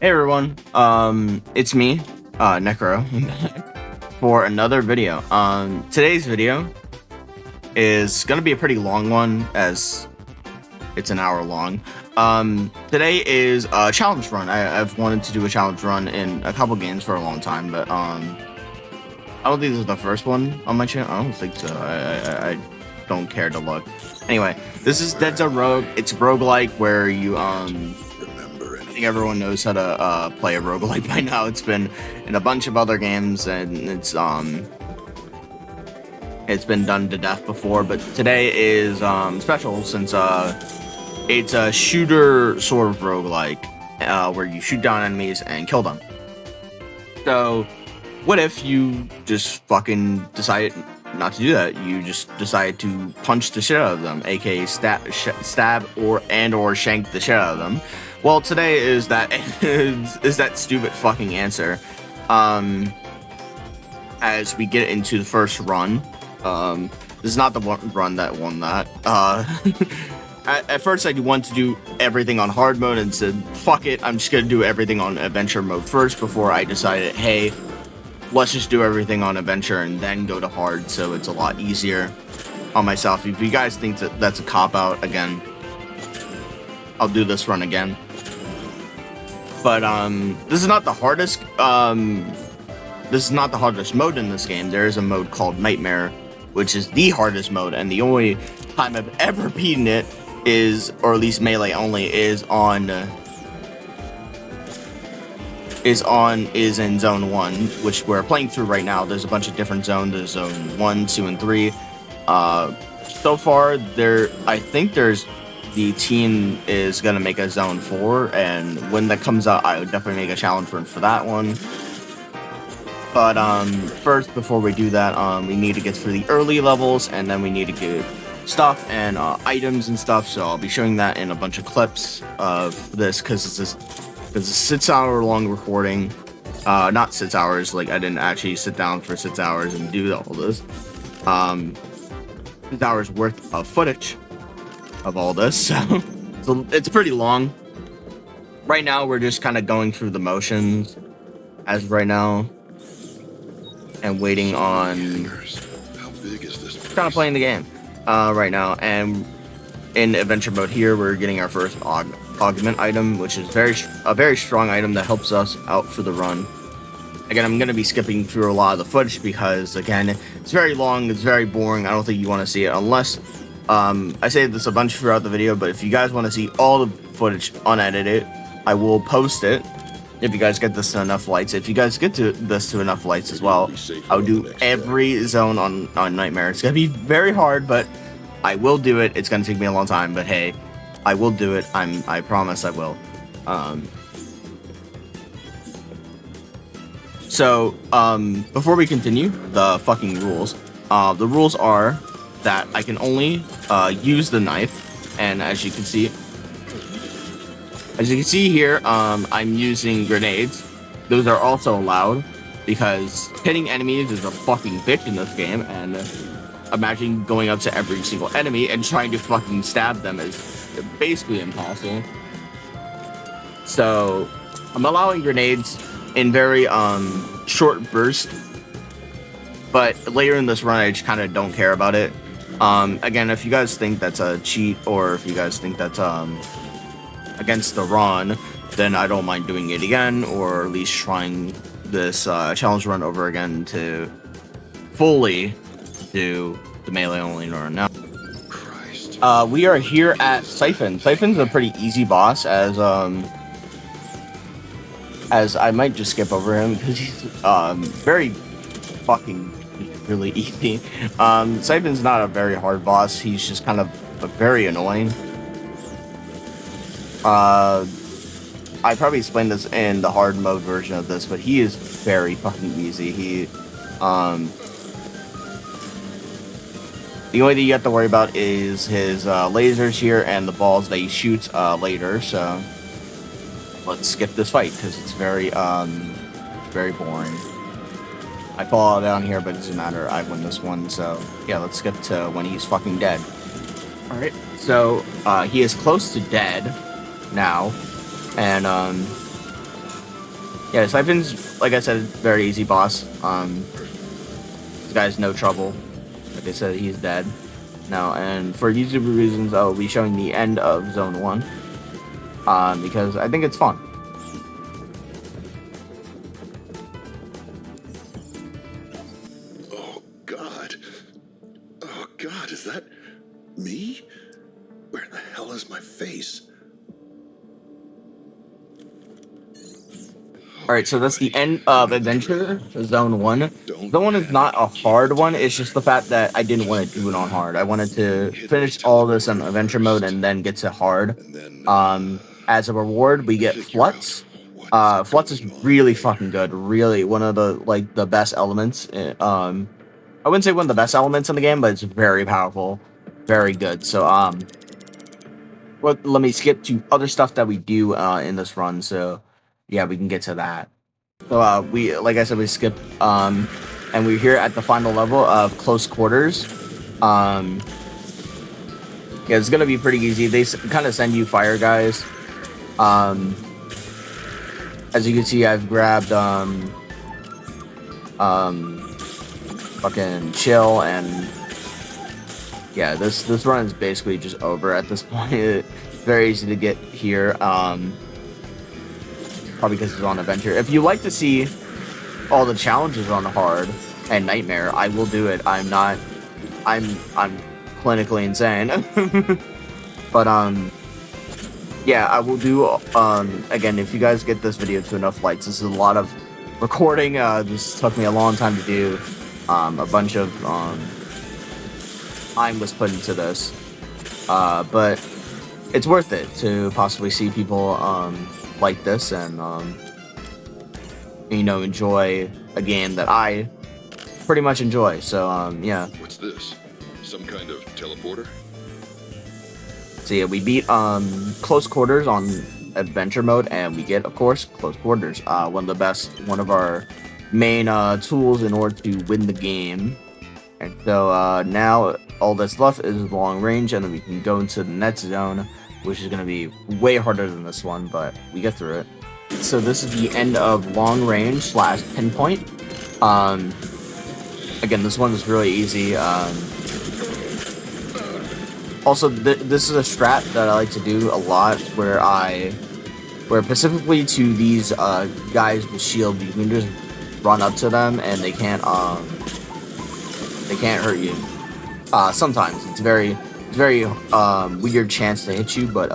Hey everyone, it's me, Necro, for another video. Today's video is gonna be a pretty long one, as it's an hour long. Today is a challenge run. I've wanted to do a challenge run in a couple games for a long time, but I don't think this is the first one on my channel. I don't think so. I don't care to look. Anyway, this is Deadzone Rouge. It's a roguelike where you I think everyone knows how to play a roguelike by now. It's been in a bunch of other games, and it's been done to death before. But today is special since it's a shooter sort of roguelike where you shoot down enemies and kill them. So what if you just fucking decide not to do that? You just decide to punch the shit out of them, aka stab or shank the shit out of them. Well, today is that stupid fucking answer. As we get into the first run, this is not the run that won that. At first, I wanted to do everything on hard mode and said, fuck it, I'm just gonna do everything on adventure mode first before I decided, hey, let's just do everything on adventure and then go to hard, so it's a lot easier on myself. If you guys think that that's a cop-out, again, I'll do this run again. But this is not the hardest mode in this game. There is a mode called Nightmare, which is the hardest mode, and the only time I've ever beaten it is, or at least melee only, is in zone 1, which we're playing through right now. There's a bunch of different zones. There's zone 1, 2, and 3. So far I think the team is gonna make a zone 4, and when that comes out, I would definitely make a challenge run for that one. But first, before we do that, we need to get through the early levels, and then we need to get stuff and items and stuff. So I'll be showing that in a bunch of clips of this, because it's a 6-hour long recording. Not 6 hours, like I didn't actually sit down for 6 hours and do all this. 6 hours worth of footage of all this, so it's pretty long. Right now, we're just kind of going through the motions as right now, and waiting on kind of playing the game right now. And in adventure mode here, we're getting our first augment item, which is a very strong item that helps us out for the run. Again, I'm going to be skipping through a lot of the footage because, again, it's very long, it's very boring. I don't think you want to see it unless I say this a bunch throughout the video, but if you guys want to see all the footage unedited, I will post it if you guys get this to enough likes. If you guys get this to enough likes as well, I'll do every zone on Nightmare. It's going to be very hard, but I will do it. It's going to take me a long time, but hey, I will do it. I promise I will. So, before we continue, the fucking rules. The rules are that I can only use the knife, and as you can see here, I'm using grenades. Those are also allowed because hitting enemies is a fucking bitch in this game, and imagine going up to every single enemy and trying to fucking stab them is basically impossible. So I'm allowing grenades in very short bursts, but later in this run I just kind of don't care about it. Again, if you guys think that's a cheat, or if you guys think that's against the run, then I don't mind doing it again, or at least trying this challenge run over again to fully do the melee only run. Now, we are here at Siphon. Siphon's a pretty easy boss, as I might just skip over him because he's very fucking really easy. Siphon's not a very hard boss. He's just kind of very annoying. I probably explained this in the hard mode version of this, but he is very fucking easy. The only thing you have to worry about is his lasers here and the balls that he shoots later. So let's skip this fight because it's very boring. I fall down here, but it doesn't matter. I win this one, so yeah, let's skip to when he's fucking dead. Alright, so he is close to dead now, and Yeah, Siphon's, like I said, very easy boss. This guy's no trouble. Like I said, he's dead now. And for YouTube reasons, I'll be showing the end of Zone 1. Because I think it's fun. Oh, God. Oh, God, is that me? Where the hell is my face? Alright, so that's the end of Adventure, Zone 1. Zone 1 is not a hard one, it's just the fact that I didn't want to do it on hard. I wanted to finish all this on Adventure mode and then get to hard. As a reward, we get Flux. Flux is really fucking good, really one of the, like, the best elements. I wouldn't say one of the best elements in the game, but it's very powerful, very good. So, well, let me skip to other stuff that we do in this run, so yeah, we can get to that. So we, like I said, we skip and we're here at the final level of Close Quarters. Yeah, it's gonna be pretty easy. They kind of send you fire guys. As you can see, I've grabbed fucking Chill, and yeah, this run is basically just over at this point. It's very easy to get here. Probably because it's on Adventure. If you like to see all the challenges on hard and Nightmare, I will do it. I'm clinically insane. But yeah, I will do again, if you guys get this video to enough likes. This is a lot of recording. This took me a long time to do. A bunch of time was put into this. But it's worth it to possibly see people like this and you know, enjoy a game that I pretty much enjoy. So yeah. What's this? Some kind of teleporter? So yeah, we beat Close Quarters on Adventure mode, and we get, of course, Close Quarters. One of our main tools in order to win the game. And so now all that's left is long range, and then we can go into the next zone, which is going to be way harder than this one, but we get through it. So this is the end of long range / pinpoint. Again, this one is really easy. Also, this is a strat that I like to do a lot, where specifically to these guys with shield, you can just run up to them and they can't hurt you. Sometimes it's very weird chance to hit you, but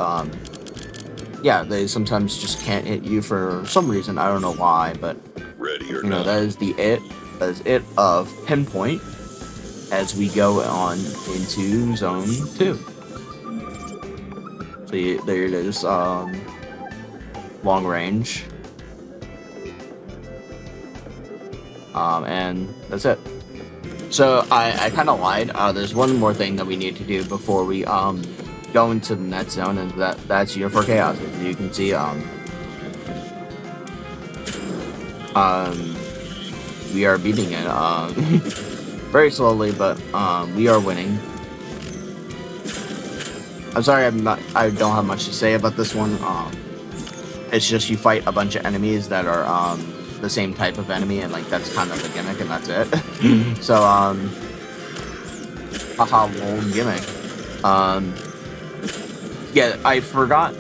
yeah, they sometimes just can't hit you for some reason. I don't know why, but you know, that is it of Pinpoint as we go on into Zone 2. So there it is, long range, and that's it. So I kind of lied. There's one more thing that we need to do before we go into the next zone, and that's Year for Chaos. As you can see, we are beating it very slowly, but we are winning. I'm sorry, I don't have much to say about this one. It's just you fight a bunch of enemies that are the same type of enemy, and like that's kind of the gimmick, and that's it. So haha, lol, gimmick. Yeah, I forgot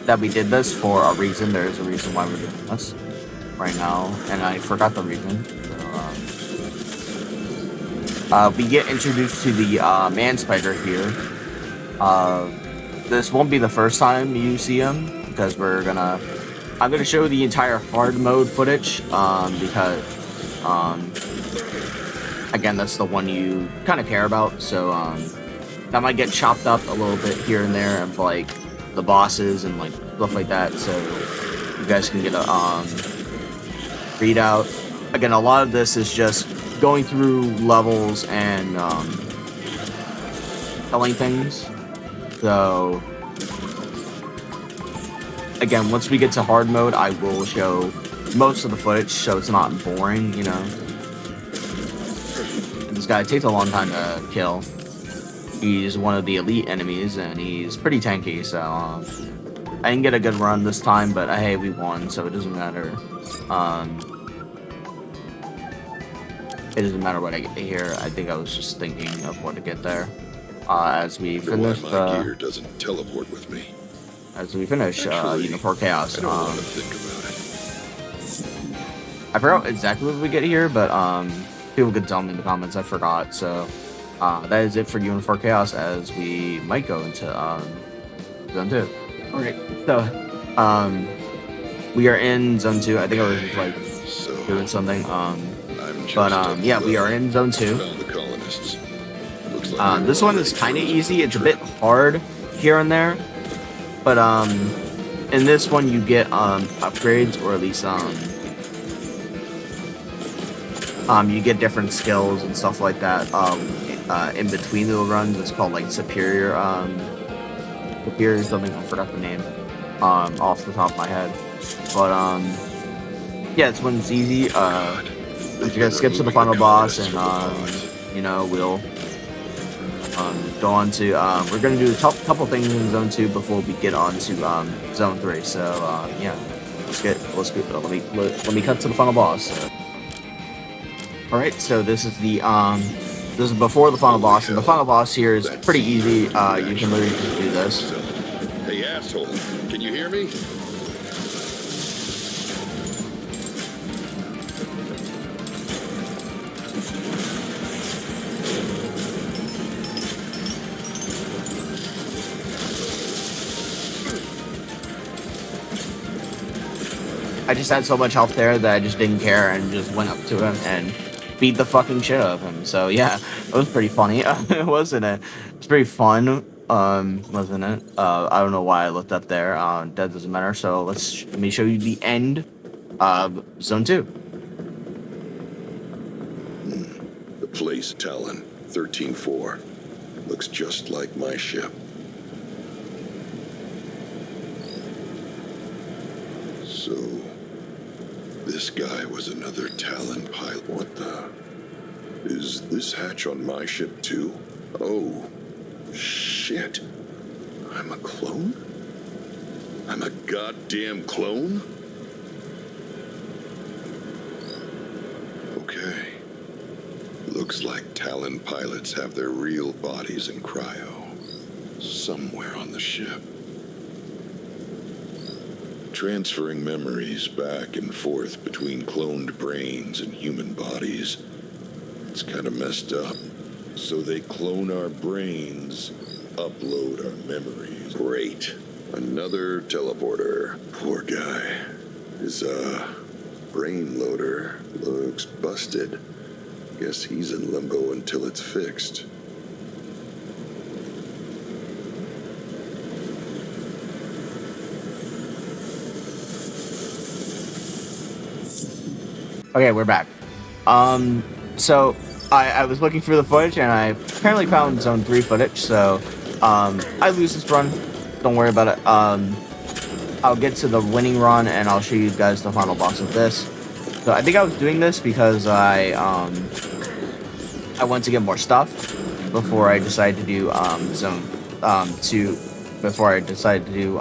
that we did this for a reason. There is a reason why we're doing this right now, and I forgot the reason. So, we get introduced to the man spider here. This won't be the first time you see him, because I'm gonna show the entire hard mode footage, because again, that's the one you kind of care about. So that might get chopped up a little bit here and there of like the bosses and like stuff like that, so you guys can get a readout. Again, a lot of this is just going through levels and telling things. So again, once we get to hard mode, I will show most of the footage so it's not boring, you know. And this guy takes a long time to kill. He's one of the elite enemies, and he's pretty tanky, so I didn't get a good run this time, but hey, we won, so it doesn't matter. It doesn't matter what I get here. I think I was just thinking of what to get there. As we finish my gear doesn't teleport with me. As we finish Unit 4 Chaos. I don't want to think about it. I forgot exactly what we get here, but people could tell me in the comments. I forgot. So that is it for Unit 4 Chaos, as we might go into Zone 2. Alright, so we are in Zone 2. I think I was like doing something. Yeah, we are in Zone 2. This one is kind of easy. It's a bit hard here and there, but in this one you get upgrades, or at least you get different skills and stuff like that in between the runs. It's called like superior something. I forgot the name off the top of my head, but yeah, this one's easy. You're gonna skip to the final boss, and you know, we'll go on to we're gonna do a couple things in Zone 2 before we get on to Zone 3. So yeah, let me cut to the final boss. All right, so this is before the final boss, and the final boss here is pretty easy. You can literally just do this. Hey asshole, can you hear me? I just had so much health there that I just didn't care and just went up to him and beat the fucking shit out of him. So yeah, it was pretty funny, wasn't it? It's pretty fun, wasn't it? I don't know why I looked up there. That doesn't matter. So let me show you the end of Zone 2. The place, Talon, 13-4. Looks just like my ship. So, this guy was another Talon pilot. What the? Is this hatch on my ship too? Oh, shit. I'm a clone? I'm a goddamn clone? Okay. Looks like Talon pilots have their real bodies in cryo. Somewhere on the ship. Transferring memories back and forth between cloned brains and human bodies. It's kind of messed up. So they clone our brains, upload our memories. Great. Another teleporter. Poor guy. His, brain loader looks busted. Guess he's in limbo until it's fixed. Okay, we're back. So I was looking through the footage, and I apparently found Zone 3 footage, so I lose this run. Don't worry about it. I'll get to the winning run, and I'll show you guys the final boss of this. So I think I was doing this because I wanted to get more stuff before I decided to do Zone 2. Before I decided to do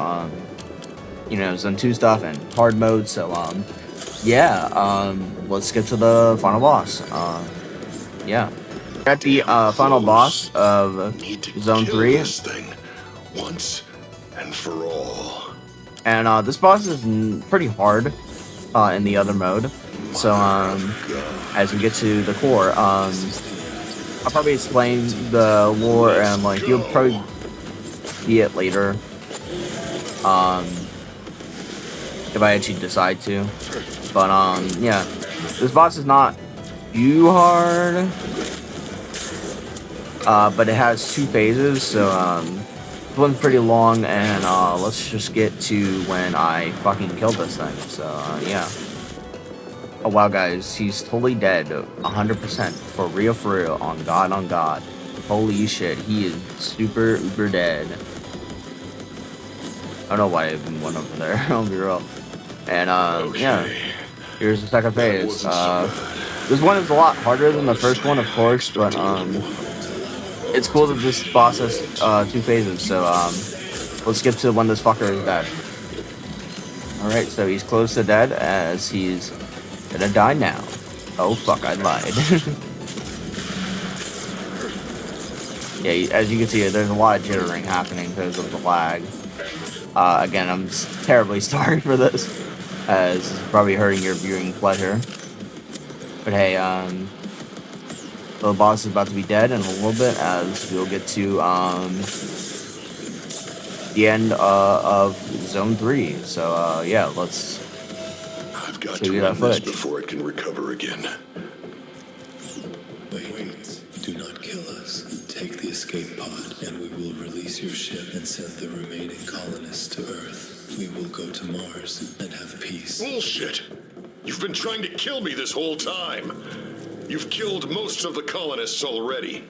you know, Zone 2 stuff and hard mode. So yeah, let's get to the final boss. Yeah. At the final boss of Zone 3. This thing once and for all. And this boss is pretty hard in the other mode. So as we get to the core, I'll probably explain the lore, and like you'll probably see it later. If I actually decide to. But yeah, this boss is not too hard, but it has 2 phases, so this one's pretty long, and let's just get to when I fucking killed this thing. So yeah. Oh wow, guys, he's totally dead, 100% for real, on God. Holy shit, he is super uber dead. I don't know why I even went over there. I'll be real. And yeah. Here's the second phase. This one is a lot harder than the first one, of course, but it's cool that this boss has 2 phases. So let's skip to when this fucker is dead. Alright, so he's close to dead as he's gonna die now. Oh fuck, I lied. Yeah, as you can see, there's a lot of jittering happening because of the lag. Again, I'm terribly sorry for this, as it's probably hurting your viewing pleasure. But hey, the boss is about to be dead in a little bit, as we'll get to the end of Zone 3. So yeah, let's I've got show to you run that this footage. before it can recover again. Wait, do not kill us. Take the escape pod, and we will release your ship and send the remaining colonists to Earth. We will go to Mars and have peace. Bullshit! You've been trying to kill me this whole time. You've killed most of the colonists already.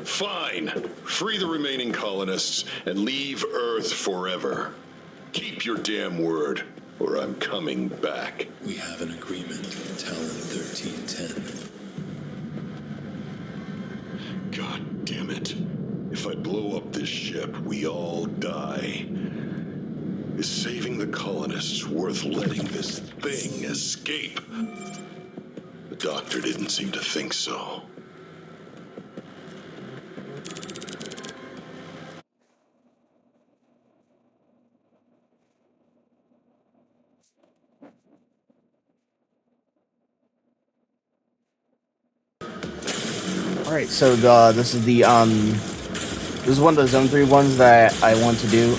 Fine. Free the remaining colonists and leave Earth forever. Keep your damn word, or I'm coming back. We have an agreement. Talon 1310. God damn it. If I blow up this ship, we all die. Is saving the colonists worth letting this thing escape? The doctor didn't seem to think so. Alright, so this is the this is one of the Zone 3 ones that I want to do.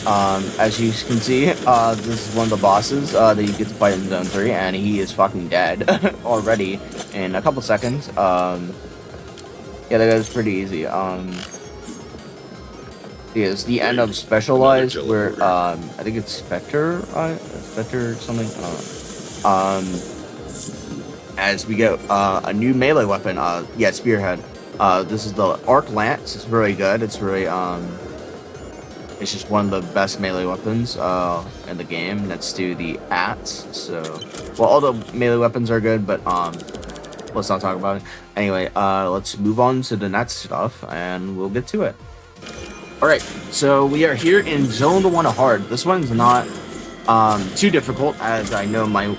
As you can see, this is one of the bosses that you get to fight in Zone 3, and he is fucking dead already in a couple seconds. Yeah, that guy's pretty easy. Yeah, it's the end of Specialized, where I think it's Spectre something. As we get a new melee weapon, yeah, Spearhead. This is the Arc Lance. It's really good. It's really it's just one of the best melee weapons in the game next to the Axe. So, well, all the melee weapons are good, but let's not talk about it. Anyway, let's move on to the next stuff, and we'll get to it. Alright, so we are here in Zone 1 Hard. This one's not too difficult, as I know my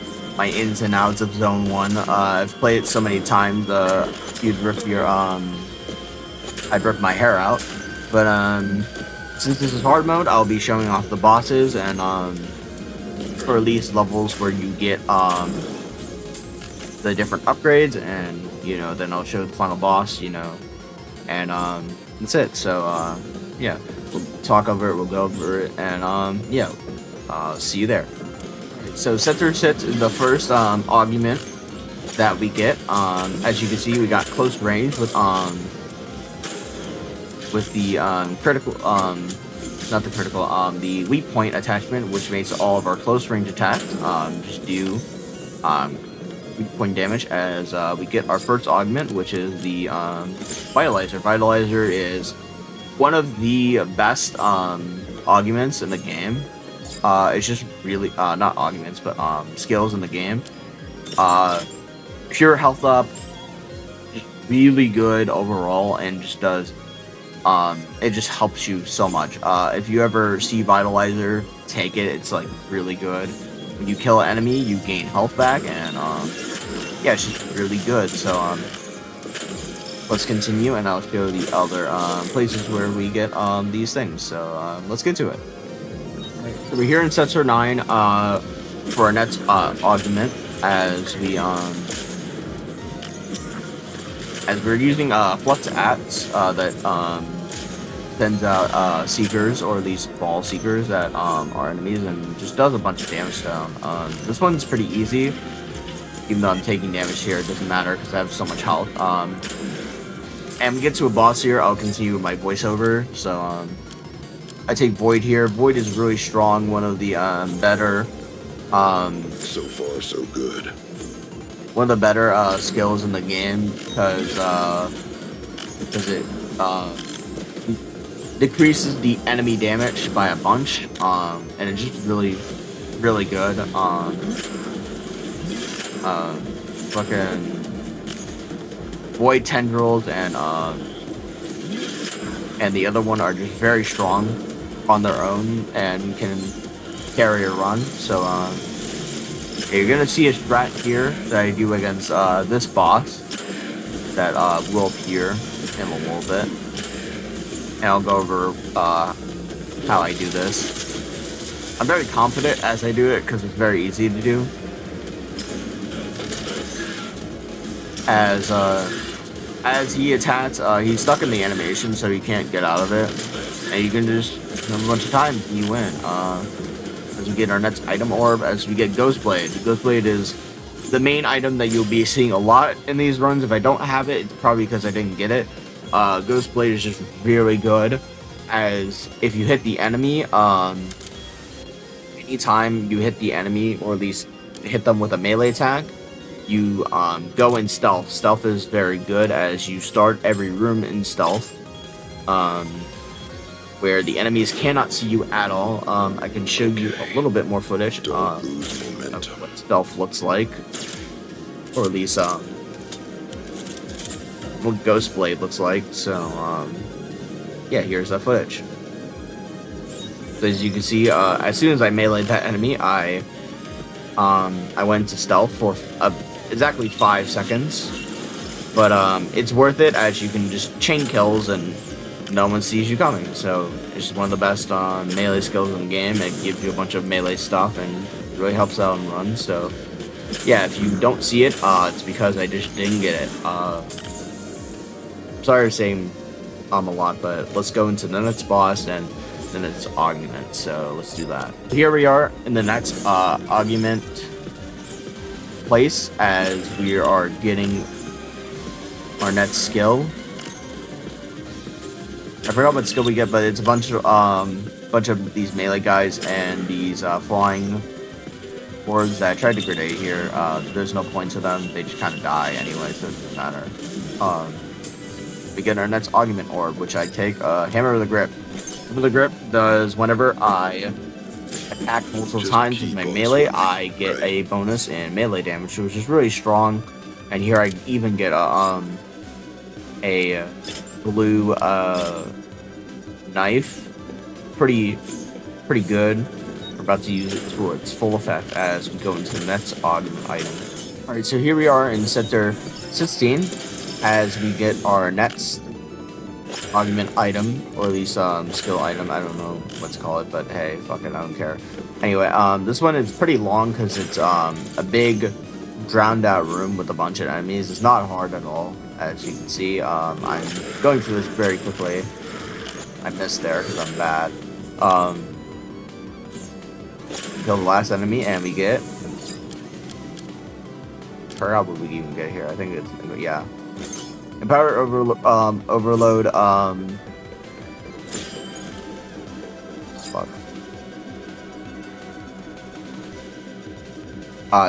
ins and outs of Zone 1. I've played it so many times, you'd rip your, I'd rip my hair out. But, since this is hard mode, I'll be showing off the bosses, and, for at least levels where you get, the different upgrades, and, you know, then I'll show the final boss, you know, and, that's it. So, yeah, we'll talk over it, we'll go over it, and, yeah, see you there. So Center Sit is the first augment that we get. As you can see, we got close range with the critical, not the critical, the weak point attachment, which makes all of our close range attacks just do weak point damage. As we get our first augment, which is the Vitalizer. Vitalizer is one of the best augments in the game. It's just really not augments, but skills in the game. Pure health up, just really good overall, and just does it just helps you so much. If you ever see Vitalizer, take it. It's like really good. When you kill an enemy, you gain health back, and yeah, it's just really good. So let's continue, and I'll show the other places where we get these things. So let's get to it. So we're here in Sector 9 for our next augment, as we're using Flux Axe that sends out Seekers, or these ball Seekers that are enemies, and just does a bunch of damage to them. This one's pretty easy, even though I'm taking damage here. It doesn't matter because I have so much health. And we get to a boss here, I'll continue with my voiceover. So I take Void here. Void is really strong, one of the better So far, so good. one of the better skills in the game, because it decreases the enemy damage by a bunch, and it's just really good. Fucking Void Tendrils and the other one are just very strong on their own, and can carrier run. So you're gonna see a strat here that I do against this boss that will appear in a little bit, and I'll go over how I do this. I'm very confident as I do it because it's very easy to do. As he attacks, he's stuck in the animation, so he can't get out of it. And you can just hit him a bunch of times and you win. As we get our next item orb, as we get Ghostblade. Ghostblade is the main item that you'll be seeing a lot in these runs. If I don't have it, it's probably because I didn't get it. Ghostblade is just really good, as if you hit the enemy, anytime you hit the enemy, or at least hit them with a melee attack, you go in stealth. Stealth is very good, as you start every room in stealth, where the enemies cannot see you at all. I can show you a little bit more footage of what stealth looks like, or at least what Ghostblade looks like. So yeah, here's that footage. So as you can see, as soon as I meleeed that enemy, I went to stealth for exactly 5 seconds, but it's worth it, as you can just chain kills and no one sees you coming. So it's just one of the best melee skills in the game. It gives you a bunch of melee stuff and really helps out in runs. So yeah, if you don't see it, it's because I just didn't get it. Sorry for saying a lot, but let's go into the next boss, and then it's augment. So let's do that. Here we are in the next augment place, as we are getting our next skill. I forgot what skill we get, but it's a bunch of these melee guys and these flying orbs that I tried to grenade here. There's no point to them; they just kind of die anyway, so it doesn't matter. We get our next augment orb, which I take Hammer of the Grip. Hammer of the Grip does whenever I attack multiple times with my melee, I get a bonus in melee damage, which is really strong. And here I even get a blue knife. Pretty good. We're about to use it to its full effect as we go into the next augment item. Alright, so here we are in Sector 16, as we get our next augment item, or at least skill item. I don't know what to call it, but hey, fuck it, I don't care. Anyway, this one is pretty long because it's a big drowned out room with a bunch of enemies. It's not hard at all, as you can see. I'm going through this very quickly. I missed there because I'm bad. Kill the last enemy, and we get, how would we even get here? I think it's, yeah, Empower Overload. Fuck.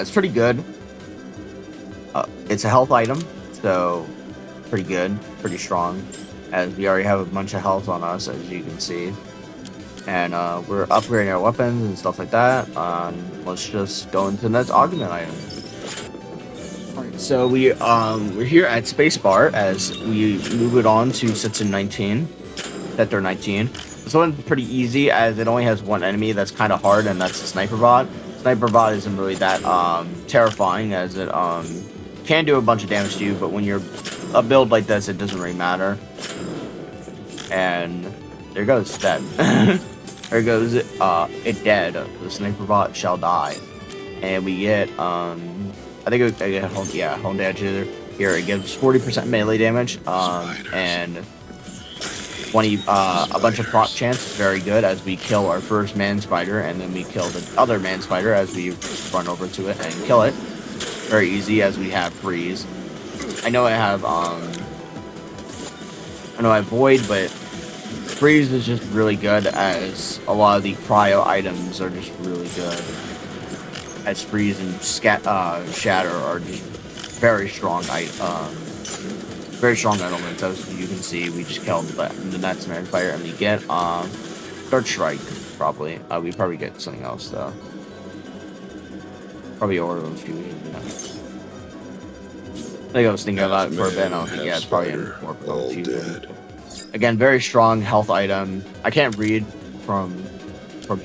It's pretty good. It's a health item, so pretty good, pretty strong, as we already have a bunch of health on us, as you can see. And we're upgrading our weapons and stuff like that. Let's just go into the next augment item. Alright, so we're here at Spacebar as we move it on to Sector 19. This one's pretty easy, as it only has one enemy that's kind of hard, and that's the Sniper Bot. Sniper Bot isn't really that terrifying, as it can do a bunch of damage to you, but when you're a build like this, it doesn't really matter. And there goes dead. There goes it dead. The Sniper Bot shall die. And we get I think I get Home Damage here. It gives 40% melee damage, and 20 a bunch of proc chance. Is very good, as we kill our first man spider, and then we kill the other man spider as we run over to it and kill it. Very easy, as we have freeze. I know I have Void, but freeze is just really good, as a lot of the cryo items are just really good. As freeze and shatter are just very strong elements. As you can see, we just killed the next man spider, and we get Third Strike. Probably we probably get something else though. Probably Order of Fusion. I think I was thinking about it for a bit. I don't think, yeah, it's probably in Order of Fusion. Again, very strong health item. I can't read from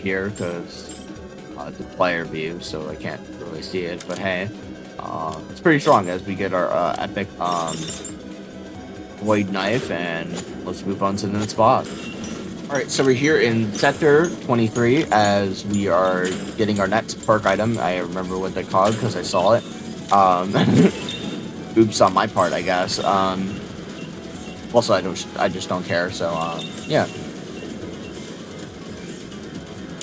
here because the player view, so I can't really see it. But hey, it's pretty strong as we get our epic void knife, and let's move on to the next boss. All right, so we're here in Sector 23 as we are getting our next perk item. I remember what they called because I saw it. Oops on my part, I guess. Also, I just don't care. So yeah.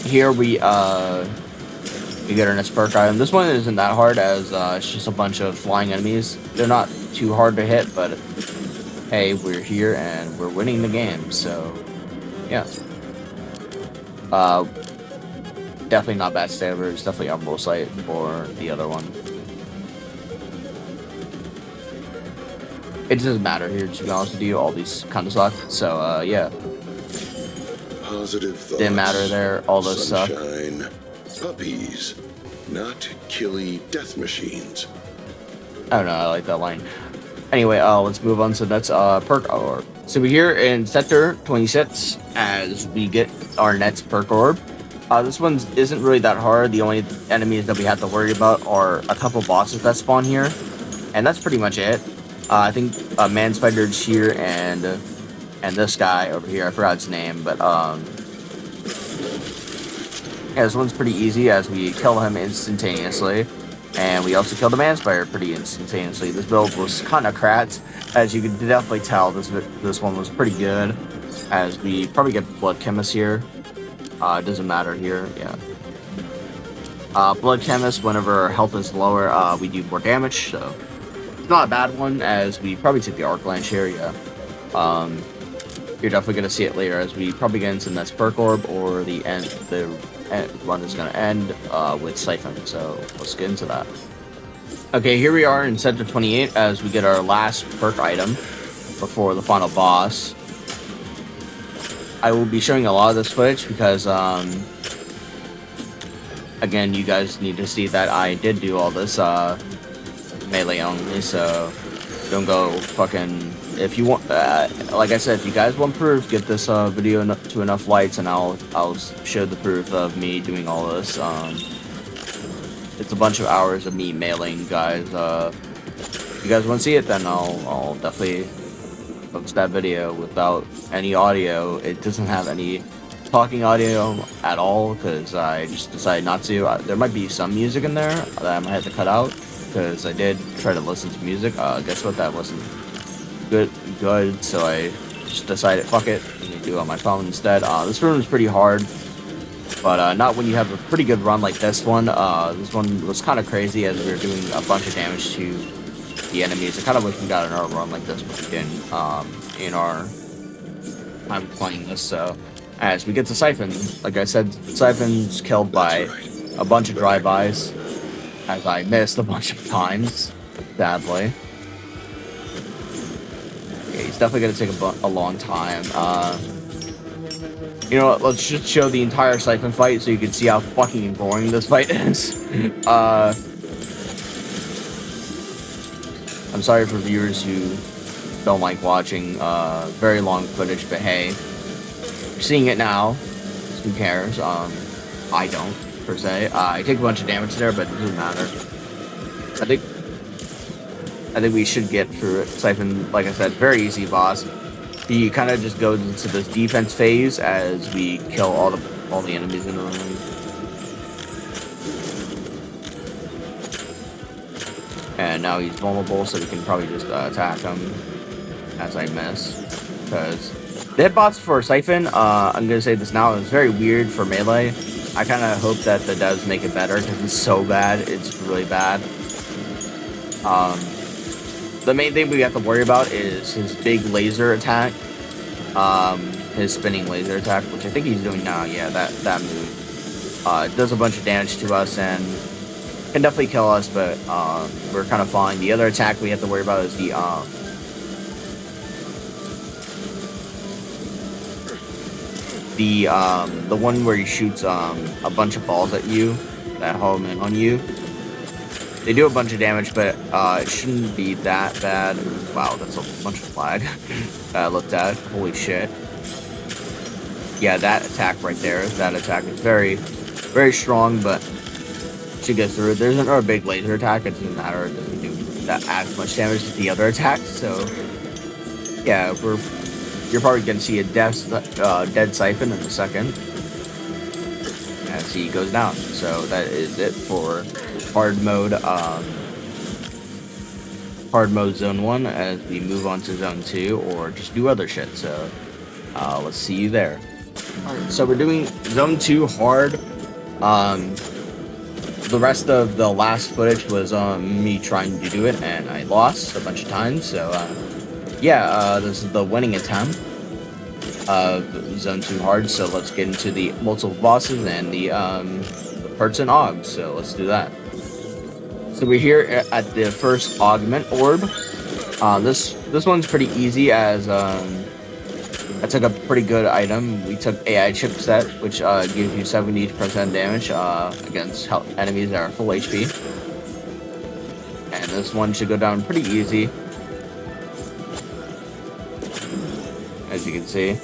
Here we get our next perk item. This one isn't that hard as it's just a bunch of flying enemies. They're not too hard to hit, but hey, we're here and we're winning the game. So yeah. Definitely not bad saver. It's definitely on both sides for the other one. It doesn't matter here, to be honest with you. All these kind of suck. So yeah. Positive thoughts. Didn't matter there. All those suck. Sunshine. Puppies, not killy death machines. I don't know. I like that line. Anyway, let's move on to the next perk orb. So we're here in Sector 26 as we get our next perk orb. This one isn't really that hard. The only enemies that we have to worry about are a couple bosses that spawn here, and that's pretty much it. I think Man Spider's here and this guy over here. I forgot his name, but yeah, this one's pretty easy as we kill him instantaneously. And we also killed the Man Spider pretty instantaneously. This build was kind of cracked, as you can definitely tell. This one was pretty good, as we probably get Blood Chemist here. It doesn't matter here, yeah. Blood Chemist, whenever our health is lower, we do more damage, so it's not a bad one, as we probably take the Arc Lance here, yeah. You're definitely going to see it later, as we probably get into the next perk orb, or the run is going to end with Siphon, so let's get into that. Okay, here we are in Sector 28 as we get our last perk item before the final boss. I will be showing a lot of this footage because, again, you guys need to see that I did do all this melee only, so don't go fucking... If you want, like I said, if you guys want proof, get this video to enough likes, and I'll show the proof of me doing all this. It's a bunch of hours of me mailing guys. If you guys want to see it, then I'll definitely post that video without any audio. It doesn't have any talking audio at all because I just decided not to. There might be some music in there that I might have to cut out because I did try to listen to music. Guess what? That wasn't good, so I just decided, fuck it, I'm gonna do it on my phone instead. This run is pretty hard, but not when you have a pretty good run like this one. This one was kind of crazy as we were doing a bunch of damage to the enemies. I kind of wish we got another run like this, but we didn't in our time playing this. So as we get to Siphon, like I said, Siphon's killed by a bunch of drive-bys, as I missed a bunch of times, sadly. It's definitely going to take a long time. You know what, let's just show the entire Siphon fight so you can see how fucking boring this fight is. I'm sorry for viewers who don't like watching very long footage, but hey, you're seeing it now. Who cares? I don't, per se. I take a bunch of damage there, but it doesn't matter. I think we should get through it. Siphon, like I said, very easy boss. He kind of just goes into this defense phase as we kill all the enemies in the room. And now he's vulnerable, so we can probably just attack him as I miss. Because the hitbox for Siphon, I'm gonna say this now, is very weird for melee. I kind of hope that the devs make it better because it's so bad. It's really bad. The main thing we have to worry about is his big laser attack, his spinning laser attack, which I think he's doing now. Yeah, that move. It does a bunch of damage to us and can definitely kill us, but we're kind of fine. The other attack we have to worry about is the one where he shoots a bunch of balls at you that home in on you. They do a bunch of damage, but it shouldn't be that bad. Wow, that's a bunch of lag that I looked at. Holy shit. Yeah, that attack right there, that attack is very, very strong, but should get through it. There's another big laser attack. It doesn't matter. It doesn't do that as much damage as the other attacks. So yeah, you're probably gonna see a dead siphon in a second as he goes down. So that is it for hard mode. Hard mode zone 1 as we move on to zone 2 or just do other shit. So let's see you there. Alright, so we're doing zone 2 hard. The rest of the last footage was me trying to do it and I lost a bunch of times. So yeah, this is the winning attempt of zone 2 hard. So let's get into the multiple bosses and the perks and augs. So let's do that. So we're here at the first augment orb. This one's pretty easy as I took a pretty good item. We took AI chipset, which gives you 70% damage against enemies that are full HP. And this one should go down pretty easy, as you can see.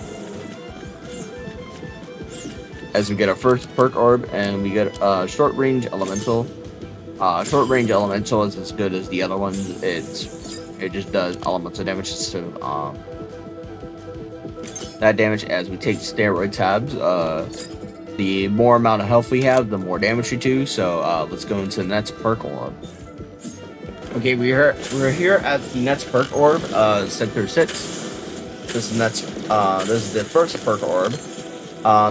As we get our first perk orb, and we get short range elemental. Short range elemental is as good as the other ones. It just does elemental damage, so that damage as we take steroid tabs. The more amount of health we have, the more damage we do. So let's go into the next perk orb. Okay, we're here at the next perk orb, sector 6. This is the first perk orb.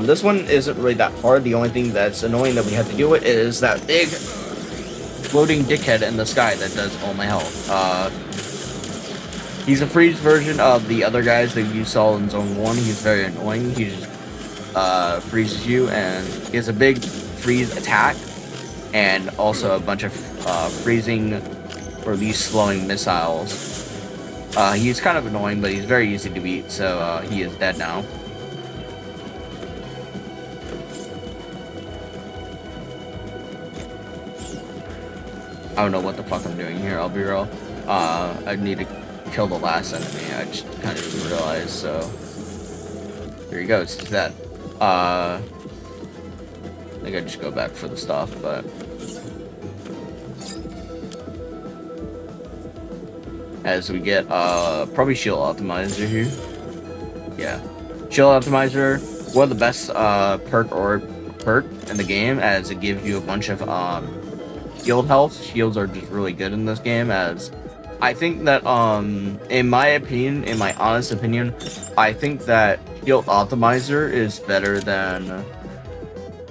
This one isn't really that hard. The only thing that's annoying that we have to deal with is that big floating dickhead in the sky that does all my health. He's a freeze version of the other guys that you saw in Zone 1. He's very annoying. He just freezes you, and he has a big freeze attack, and also a bunch of freezing or these slowing missiles. He's kind of annoying, but he's very easy to beat, so he is dead now. I don't know what the fuck I'm doing here, I'll be real. I need to kill the last enemy. I just kind of didn't realize, so here he goes. He's dead. I think I just go back for the stuff, but as we get probably shield optimizer here. Yeah, shield optimizer, one of the best perk in the game, as it gives you a bunch of shield health. Shields are just really good in this game, as I think that, in my opinion, in my honest opinion, I think that Shield Optimizer is better than,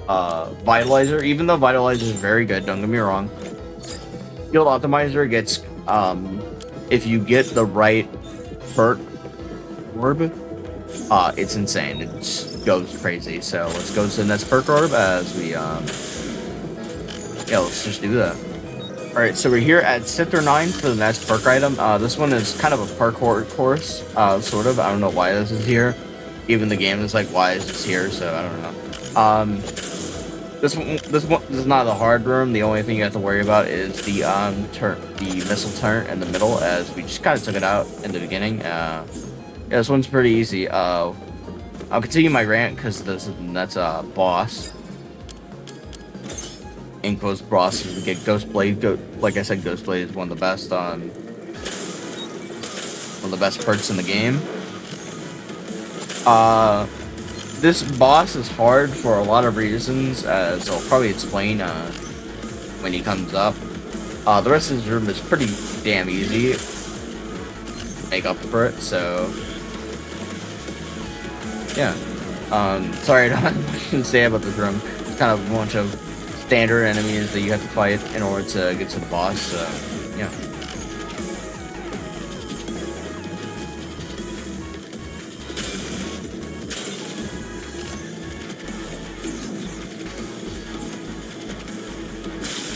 Vitalizer. Even though Vitalizer is very good, don't get me wrong. Shield Optimizer gets, if you get the right perk orb, it's insane. It just goes crazy. So let's go to the next perk orb as we, yeah, let's just do that. Alright, so we're here at Sector 9 for the next perk item. This one is kind of a parkour course, sort of. I don't know why this is here. Even the game is like, why is this here? So I don't know. This one is not the hard room. The only thing you have to worry about is the missile turret in the middle, as we just kind of took it out in the beginning. Yeah, this one's pretty easy. I'll continue my rant because that's a boss. In quotes, boss. We get Ghostblade. Like I said, Ghostblade is one of the best perks in the game. This boss is hard for a lot of reasons, as I'll probably explain when he comes up. The rest of this room is pretty damn easy. Make up for it, so yeah. Sorry, I don't have much to say about this room. It's kind of a bunch of standard enemies that you have to fight in order to get to the boss, so yeah.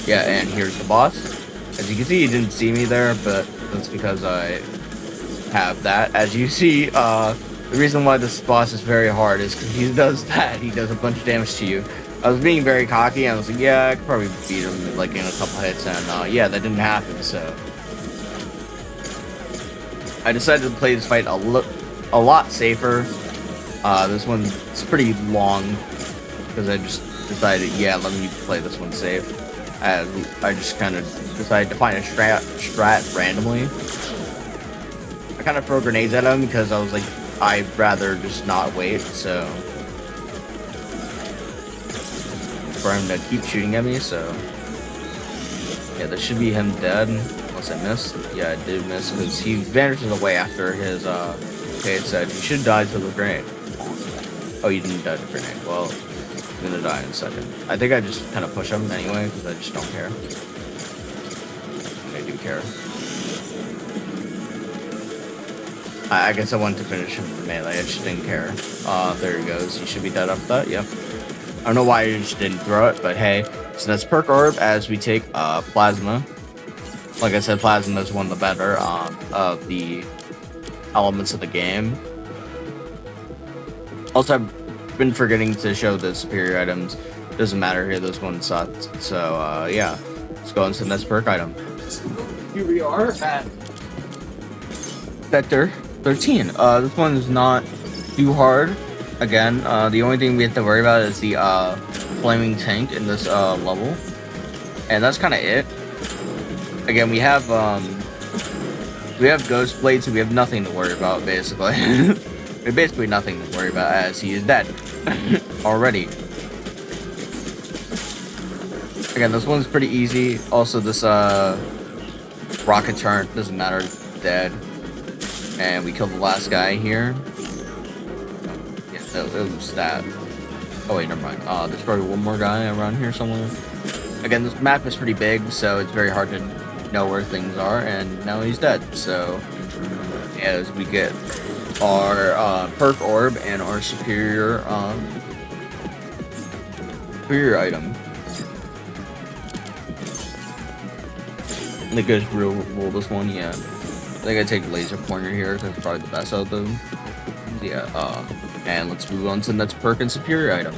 Yeah, and here's the boss. As you can see, he didn't see me there, but that's because I have that. As you see, the reason why this boss is very hard is because he does that. He does a bunch of damage to you. I was being very cocky, and I was like, yeah, I could probably beat him like in a couple hits, and yeah, that didn't happen, so I decided to play this fight a lot safer. This one's pretty long, because I just decided, yeah, let me play this one safe. I just kind of decided to find a strat randomly. I kind of throw grenades at him because I was like, I'd rather just not wait, so for him to keep shooting at me. So yeah, that should be him dead. Unless I missed. Yeah, I did miss because he vanishes away after his okay, it said you should die to the grenade. Oh, you didn't die to the grenade. Well, I'm gonna die in a second. I think I just kind of push him anyway because I just don't care. I do care. I guess I wanted to finish him with melee. I just didn't care. There he goes. He should be dead after that. Yep. I don't know why I just didn't throw it, but hey. So that's perk orb as we take plasma. Like I said, plasma is one of the better of the elements of the game. Also, I've been forgetting to show the superior items. Doesn't matter here, those ones sucked. So yeah, let's go into the next perk item. Here we are at Sector 13. This one is not too hard. Again, the only thing we have to worry about is the flaming tank in this level, and that's kind of it. Again, we have ghost blades, so we have nothing to worry about basically. Basically nothing to worry about as he is dead already. Again, this one's pretty easy. Also, this rocket turret doesn't matter, dead. And we killed the last guy here. Yeah, it was that. Oh wait, never mind. There's probably one more guy around here somewhere. Again, this map is pretty big, so it's very hard to know where things are. And now he's dead. So as we get our perk orb and our superior item. I think I just roll this one, yeah. I think I take laser pointer here because it's probably the best of them. Yeah, and let's move on to the next perk and superior item.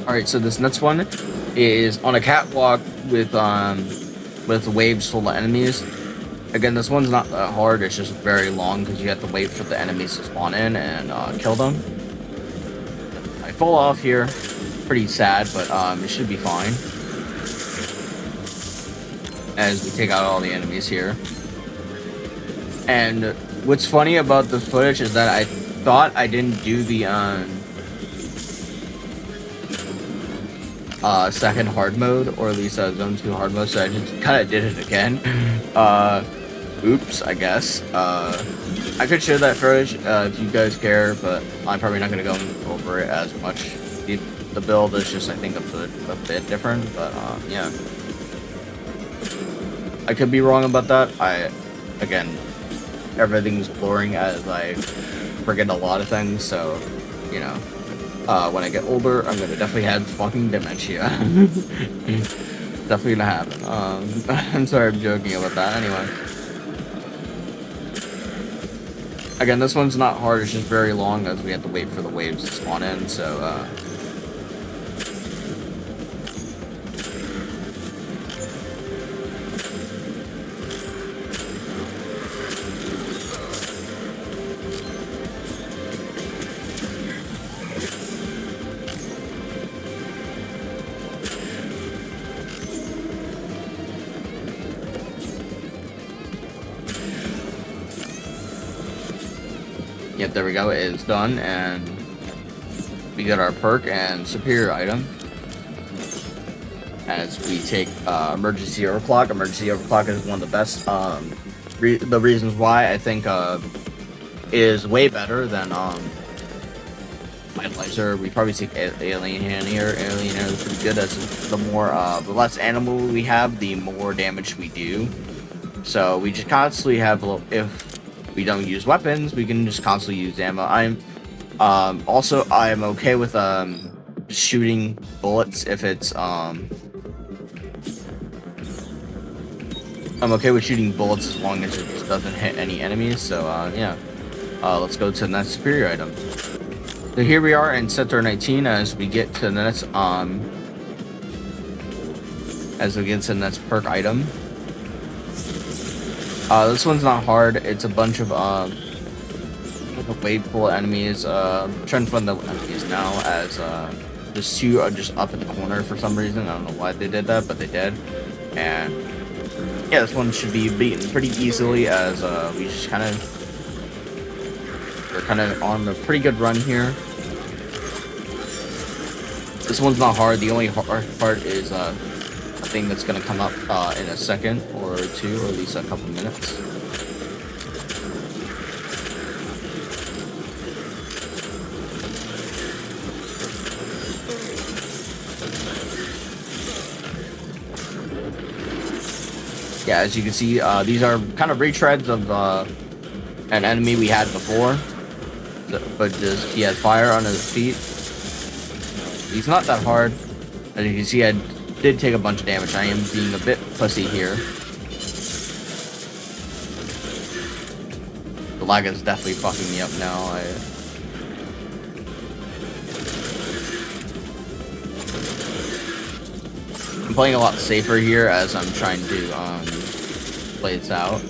Alright, so this next one is on a catwalk with waves full of enemies. Again, this one's not that hard, it's just very long because you have to wait for the enemies to spawn in and kill them. I fall off here, pretty sad, but it should be fine. As we take out all the enemies here. And what's funny about this footage is that I thought I didn't do the second hard mode, or at least zone 2 hard mode, so I just kind of did it again. Oops, I guess. I could share that footage if you guys care, but I'm probably not going to go over it as much. The build is just, I think, a bit different, but yeah. I could be wrong about that. Again, everything's blurring as I forget a lot of things, so, you know, when I get older, I'm gonna definitely have fucking dementia. Definitely gonna happen. I'm sorry, I'm joking about that. Anyway. Again, this one's not hard, it's just very long as we have to wait for the waves to spawn in, so, yep, there we go, it is done, and we got our perk and superior item. As we take emergency overclock. Emergency overclock is one of the best, the reasons why I think is way better than laser. We probably take alien hand here. Alien hand is pretty good, as the less animal we have, the more damage we do. So we just constantly have, if we don't use weapons, we can just constantly use ammo. I'm okay with shooting bullets if it's I'm okay with shooting bullets as long as it just doesn't hit any enemies. So yeah, let's go to the next superior item. So here we are in Sector 19 as we get to the next perk item. This one's not hard. It's a bunch of wave pool enemies. I'm trying to find the enemies now as This two are just up in the corner for some reason. I don't know why they did that, but they did. And yeah, this one should be beaten pretty easily as we just we're kind of on a pretty good run here. This one's not hard. The only hard part is a thing that's going to come up in a second or two, or at least a couple minutes. Yeah, as you can see, these are kind of retreads of an enemy we had before, but just he has fire on his feet. He's not that hard. As you can see, I did take a bunch of damage. I am being a bit pussy here. The lag is definitely fucking me up now. I'm playing a lot safer here as I'm trying to play this out.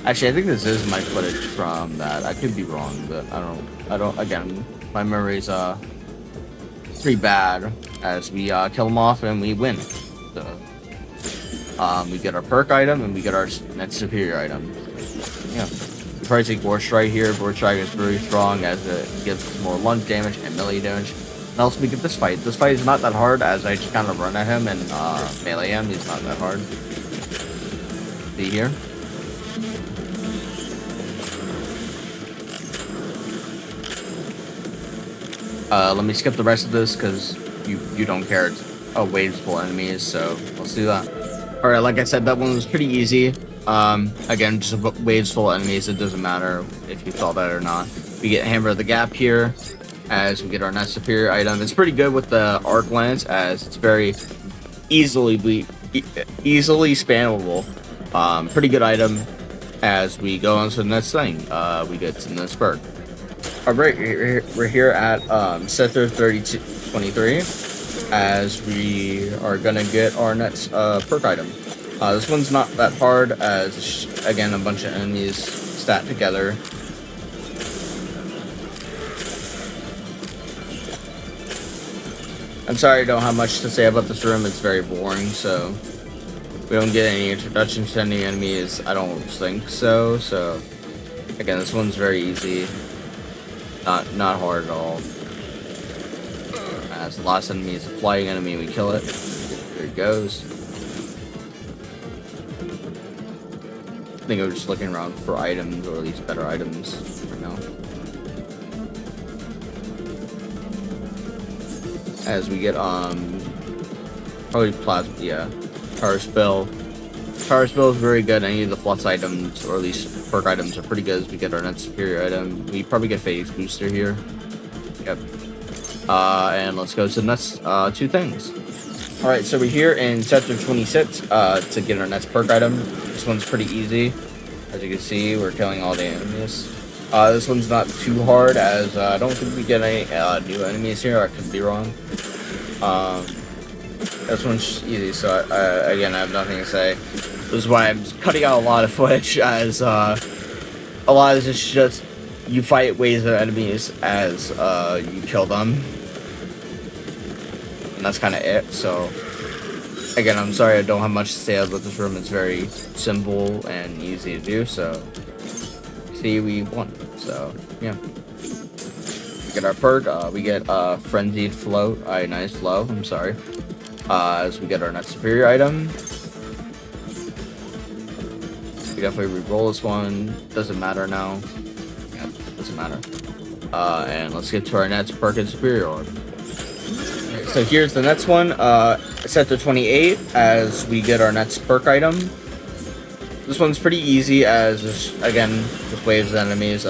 Actually, I think this is my footage from that. I could be wrong, but I don't. Again, my memory's pretty bad. As we kill them off and we win. So we get our perk item and we get our net superior item. Yeah. We probably take Board Strike here. Board Strike is very strong as it gives us more lunge damage and melee damage. And also we get this fight. This fight is not that hard as I just kind of run at him and melee him. He's not that hard. See here? Let me skip the rest of this because you don't care. It's waves full enemies, so let's do that. Alright, like I said, that one was pretty easy. Again, just waves full enemies. It doesn't matter if you saw that or not. We get Hammer of the Gap here as we get our net superior item. It's pretty good with the arc lance as it's very easily spammable. Pretty good item as we go on to the next thing. We get to the next perk. Alright, we're here at sector 3223 as we are gonna get our next perk item. This one's not that hard as, again, a bunch of enemies stat together. I'm sorry I don't have much to say about this room. It's very boring, so we don't get any introduction to any enemies. I don't think so. So again, this one's very easy. Not hard at all. As the last enemy is a flying enemy, we kill it. There it goes. I think I'm just looking around for items, or at least better items right now. As we get probably plasma, yeah, power spell. Power spell is very good. Any of the flux items, or at least perk items, are pretty good as we get our net superior item. We probably get phase booster here. Yep. And let's go to the next two things. Alright, so we're here in sector 26 to get our next perk item. This one's pretty easy. As you can see, we're killing all the enemies. This one's not too hard as I don't think we get any new enemies here. I could be wrong. This one's easy, so again, I have nothing to say. This is why I'm cutting out a lot of footage, as a lot of this is just you fight waves of enemies as you kill them, and that's kind of it. So again, I'm sorry I don't have much to say about this room. It's very simple and easy to do. So see, we won. So yeah, we get our perk. We get frenzied float. Nice flow. I'm sorry. As we get our net superior item. We definitely re-roll this one. Doesn't matter now. Yeah, doesn't matter. And let's get to our next perk and superior. Okay, so here's the next one. Sector 28 as we get our next perk item. This one's pretty easy as, again, with waves of enemies.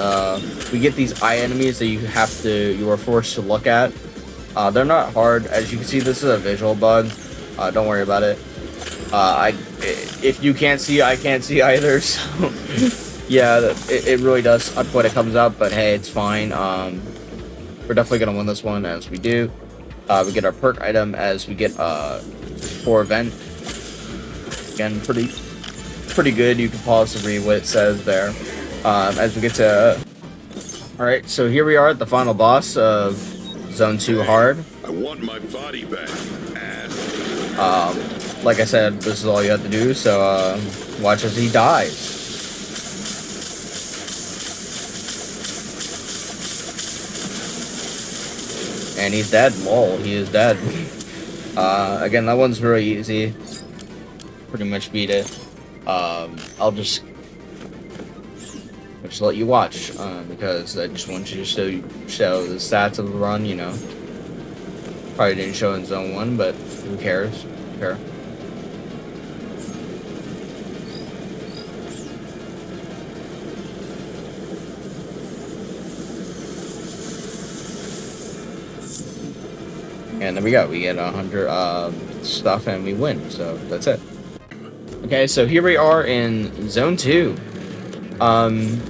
We get these eye enemies that you are forced to look at. They're not hard. As you can see, this is a visual bug. Don't worry about it. If you can't see, I can't see either. So yeah, it really does suck when it comes up, but hey, it's fine. We're definitely gonna win this one as we do. We get our perk item as we get for event. Again, pretty good. You can pause to read what it says there. As we get to, all right, so here we are at the final boss of Zone 2 hard. I want my body back, ass. Like I said, this is all you have to do, so watch as he dies. And he's dead. Lol, he is dead. Again, that one's really easy. Pretty much beat it. I'll just let you watch, because I just want you to show the stats of the run, you know. Probably didn't show in Zone 1, but who cares? Who cares? And there we go. We get 100 stuff and we win. So that's it. Okay, so here we are in Zone 2. Zone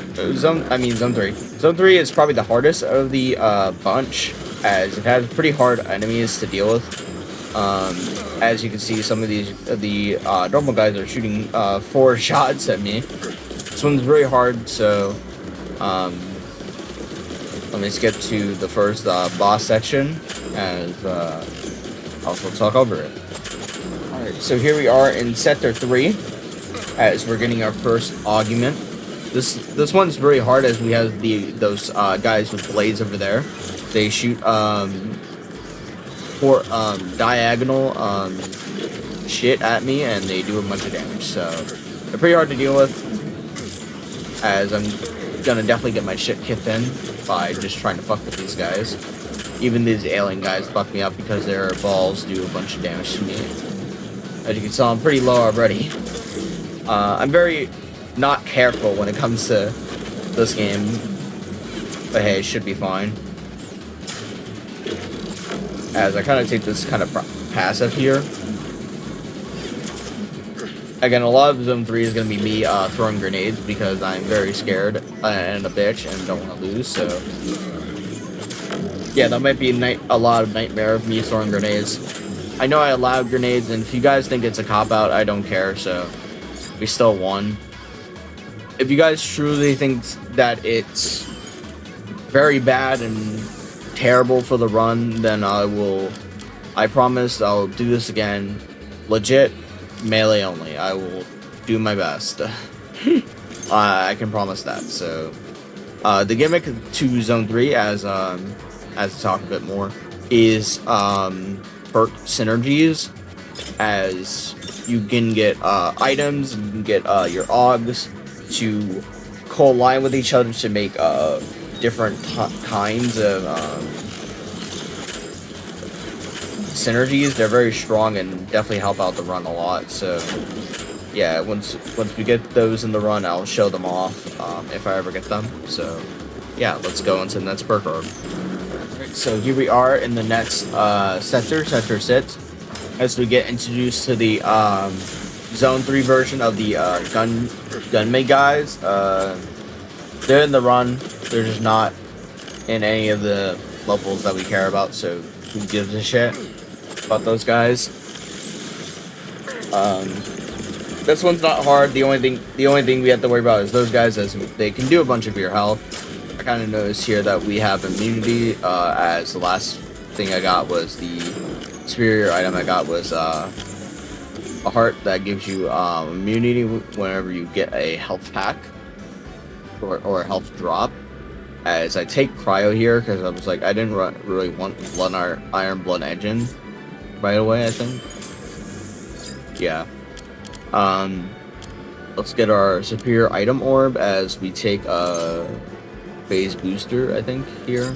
3. Zone 3 is probably the hardest of the bunch, as it has pretty hard enemies to deal with. As you can see, some of the normal guys are shooting 4 shots at me. This one's very hard, so let me skip to the first boss section, as I'll talk over it. Alright, so here we are in Sector 3, as we're getting our first augment. This one's really hard, as we have those guys with blades over there. They shoot diagonal shit at me, and they do a bunch of damage. So they're pretty hard to deal with, as I'm gonna definitely get my shit kicked in by just trying to fuck with these guys. Even these alien guys fuck me up because their balls do a bunch of damage to me. As you can tell, I'm pretty low already. I'm very not careful when it comes to this game, but hey, it should be fine. As I kind of take this kind of passive here. Again, a lot of Zone 3 is going to be me throwing grenades, because I'm very scared and a bitch and don't want to lose, so yeah, that might be a lot of nightmare of me throwing grenades. I know I allowed grenades, and if you guys think it's a cop-out, I don't care, so we still won. If you guys truly think that it's very bad and terrible for the run, then I promise I'll do this again. Legit, melee only. I will do my best. I can promise that. So, the gimmick to Zone 3, as I talk a bit more, is perk synergies, as you can get items, you can get your augs to collide with each other to make different kinds of synergies. They're very strong and definitely help out the run a lot. So yeah, once we get those in the run, I'll show them off if I ever get them. So yeah, let's go into the next perk orb. So here we are in the next sector 6, as we get introduced to the Zone 3 version of the gunmate guys. They're in the run. They're just not in any of the levels that we care about, so who gives a shit about those guys? This one's not hard. The only thing we have to worry about is those guys, as they can do a bunch of your health. I kind of noticed here that we have immunity, as the last thing I got was the superior item I got was a heart that gives you immunity whenever you get a health pack or a health drop. As I take cryo here, because I was like, I didn't really want Iron Blood Engine right away, I think. Yeah. Let's get our superior item orb, as we take a phase booster, I think, here.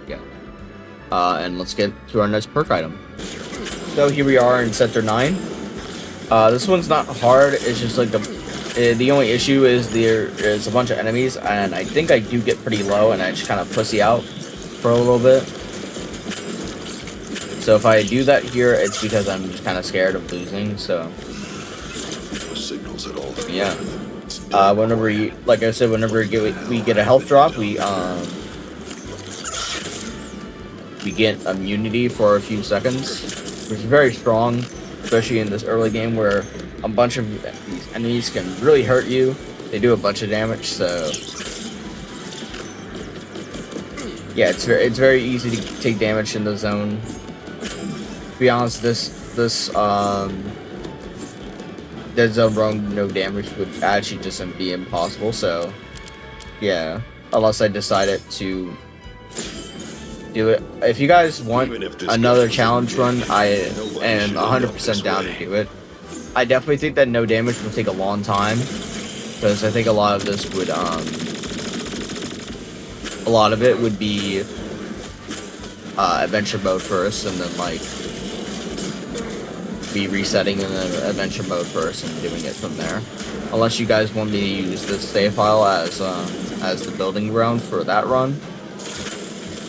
Yeah. And let's get to our next perk item. So here we are in Sector 9. This one's not hard. It's just like the only issue is there is a bunch of enemies, and I think I do get pretty low, and I just kind of pussy out for a little bit. So if I do that here, it's because I'm just kind of scared of losing. So yeah. Whenever like I said, whenever we get a health drop, we get immunity for a few seconds, which is very strong, especially in this early game where a bunch of these enemies can really hurt you. They do a bunch of damage, so yeah, it's very easy to take damage in the zone. To be honest, this Deadzone Rouge no damage would actually just be impossible. So yeah, unless I decided to do it. If you guys want another challenge run, I am 100% down to do it. I definitely think that no damage will take a long time, because I think a lot of this would a lot of it would be adventure mode first, and then like be resetting and then adventure mode first and doing it from there. Unless you guys want me to use this save file as the building ground for that run,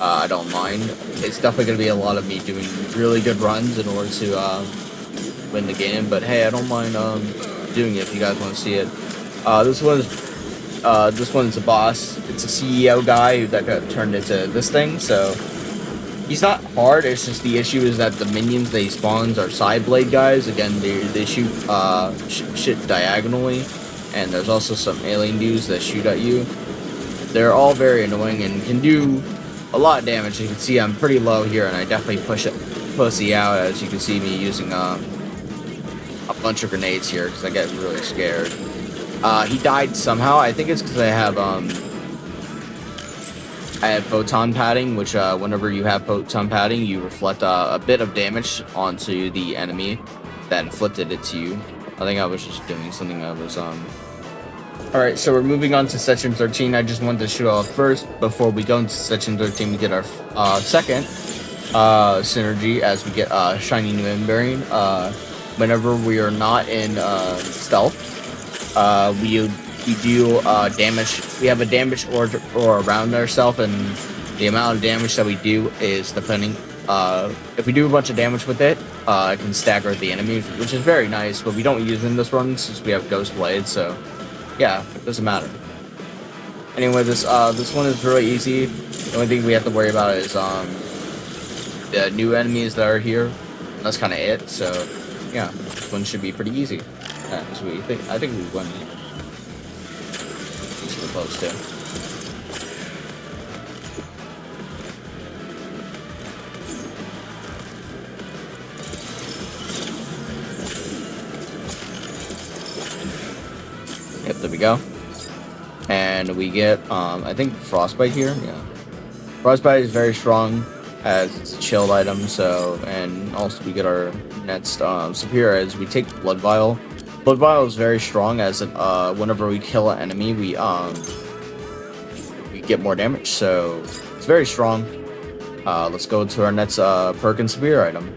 I don't mind. It's definitely going to be a lot of me doing really good runs in order to win the game, but hey, I don't mind doing it if you guys want to see it. This one's a boss. It's a CEO guy that got turned into this thing, so he's not hard. It's just the issue is that the minions that he spawns are side blade guys. Again, they shoot shit diagonally, and there's also some alien dudes that shoot at you. They're all very annoying and can do a lot of damage. You can see I'm pretty low here, and I definitely push it pussy out, as you can see me using a bunch of grenades here because I get really scared. He died somehow. I think it's because I have photon padding, which whenever you have photon padding, you reflect a bit of damage onto the enemy that inflicted it to you. I think I was just doing something that was Alright, so we're moving on to section 13. I just wanted to show off first, before we go into section 13, we get our second synergy as we get shiny new bearing. Whenever we are not in stealth, we do damage. We have a damage or around ourselves, and the amount of damage that we do is depending. If we do a bunch of damage with it, it can stagger the enemy, which is very nice. But we don't use it in this run since we have Ghost Blade, so yeah, it doesn't matter. Anyway, this one is really easy. The only thing we have to worry about is the new enemies that are here. And that's kind of it. So yeah, this one should be pretty easy. As I think we won. We're close to. Yep, there we go. And we get, I think Frostbite here. Yeah, Frostbite is very strong as it's a chilled item. So, and also we get our next superior as we take Blood Vial. Blood Vial is very strong as it, whenever we kill an enemy, we get more damage. So it's very strong. Let's go to our next perk and superior item.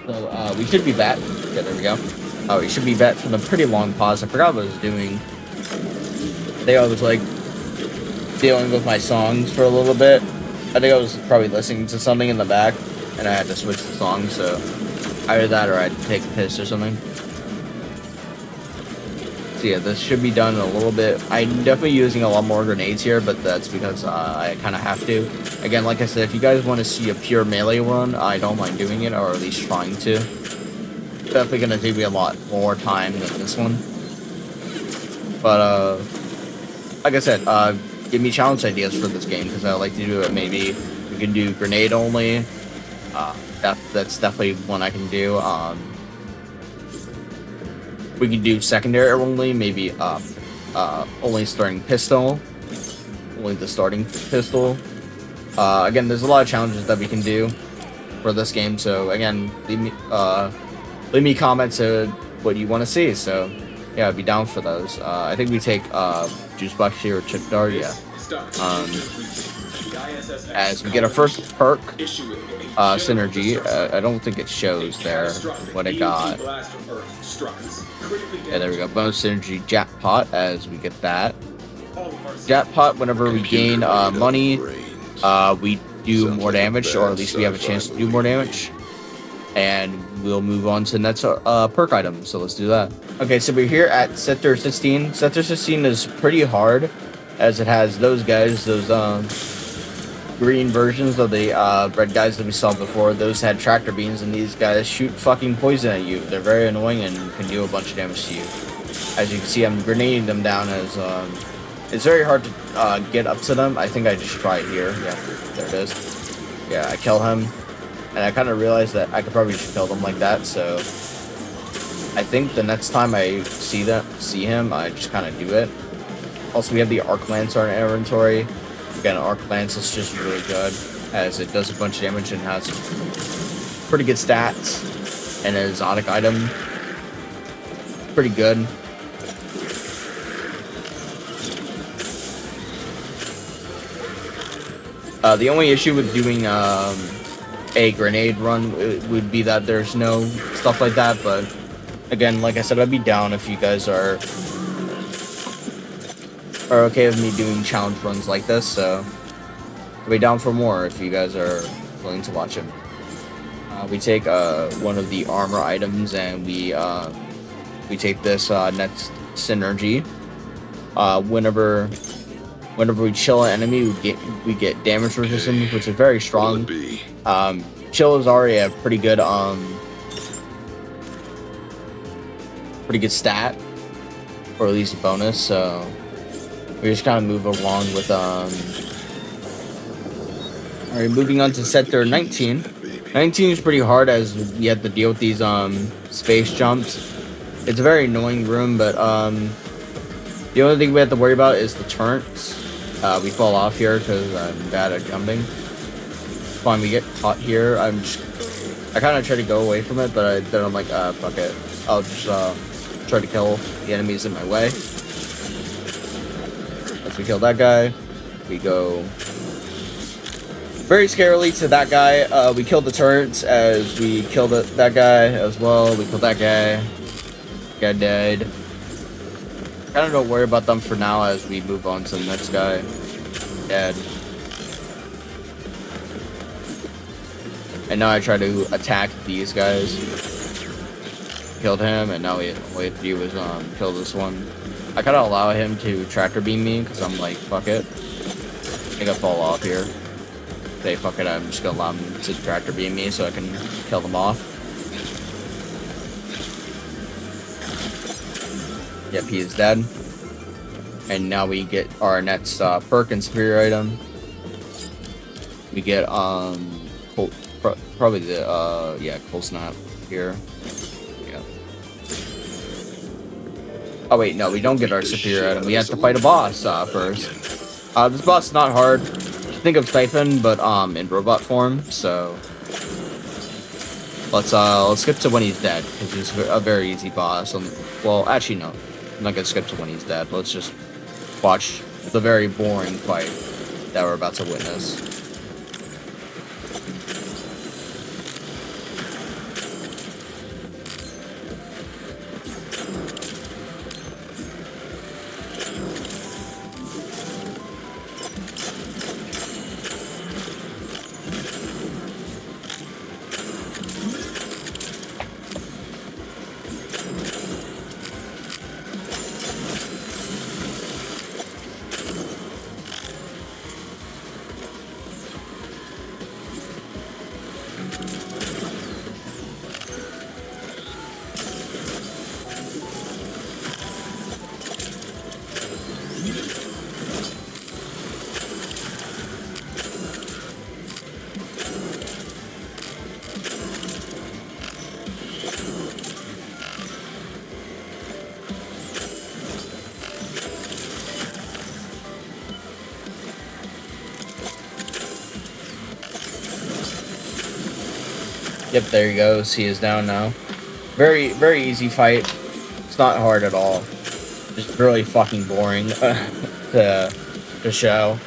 So we should be back. Yeah, there we go. Oh, we should be back from a pretty long pause. I forgot what I was doing. I think I was like dealing with my songs for a little bit. I think I was probably listening to something in the back, and I had to switch the song. So either that or I'd take a piss or something. So yeah, this should be done in a little bit. I'm definitely using a lot more grenades here, but that's because I kind of have to. Again, like I said, if you guys want to see a pure melee run, I don't mind doing it, or at least trying to. Definitely gonna take me a lot more time than this one. But like I said, give me challenge ideas for this game, because I like to do it. Maybe we can do grenade only. That's definitely one I can do. We can do secondary only, maybe only starting pistol, only the starting pistol. Again, there's a lot of challenges that we can do for this game. So again, leave me comments of what you want to see. So yeah, I'd be down for those. I think we take Juice Box here or Chip Dart. Yeah. As we get our first perk, synergy. I don't think it shows there what I got. Yeah, there we go. Bonus synergy jackpot as we get that. Jackpot, whenever we gain money, we do more damage, or at least we have a chance to do more damage. And we'll move on to the next perk item. So let's do that. Okay, so we're here at Sector 16. Sector 16 is pretty hard, as it has those guys, those green versions of the red guys that we saw before. Those had tractor beams, and these guys shoot fucking poison at you. They're very annoying and can do a bunch of damage to you. As you can see, I'm grenading them down as It's very hard to get up to them. I think I just try it here. Yeah, there it is. Yeah, I kill him, and I kind of realized that I could probably just kill them like that. So I think the next time I see him, I just kind of do it. Also, we have the Arc Lancer in our inventory. Again, Arc Lance is just really good, as it does a bunch of damage and has pretty good stats. And an exotic item, pretty good. The only issue with doing a grenade run would be that there's no stuff like that, but again, like I said, I'd be down if you guys are okay with me doing challenge runs like this, so I'll be down for more if you guys are willing to watch it. We take one of the armor items and we take this next synergy. Whenever we chill an enemy, we get damage resistance, which is very strong. Chill is already a pretty good stat, or at least a bonus. So we just kind of move along with Alright, moving on to sector 19. 19 is pretty hard as we have to deal with these space jumps. It's a very annoying room, but the only thing we have to worry about is the turrets. We fall off here because I'm bad at jumping. Fine, we get caught here. I kind of try to go away from it, but then I'm like, fuck it. I'll just try to kill the enemies in my way. Once we kill that guy, we go very scarily to that guy. We killed the turrets as we killed that guy as well. We killed that guy. Guy died. Kind of don't worry about them for now as we move on to the next guy. Dead. And now I try to attack these guys. Killed him, and now all we have to do is kill this one. I kind of allow him to tractor beam me because I'm like, fuck it. I think I fall off here. Say, fuck it, I'm just gonna allow him to tractor beam me so I can kill them off. Yep, he is dead. And now we get our next perk and superior item. We get probably the cold snap here. Yeah. Oh wait, no, we don't get our superior item. We have to fight a boss first. This boss is not hard. Think of Siphon, but in robot form. So let's skip to when he's dead because he's a very easy boss. Well, actually no, I'm not gonna skip to when he's dead. Let's just watch the very boring fight that we're about to witness. Yep, there he goes. He is down now. Very, very easy fight. It's not hard at all. Just really fucking boring to show.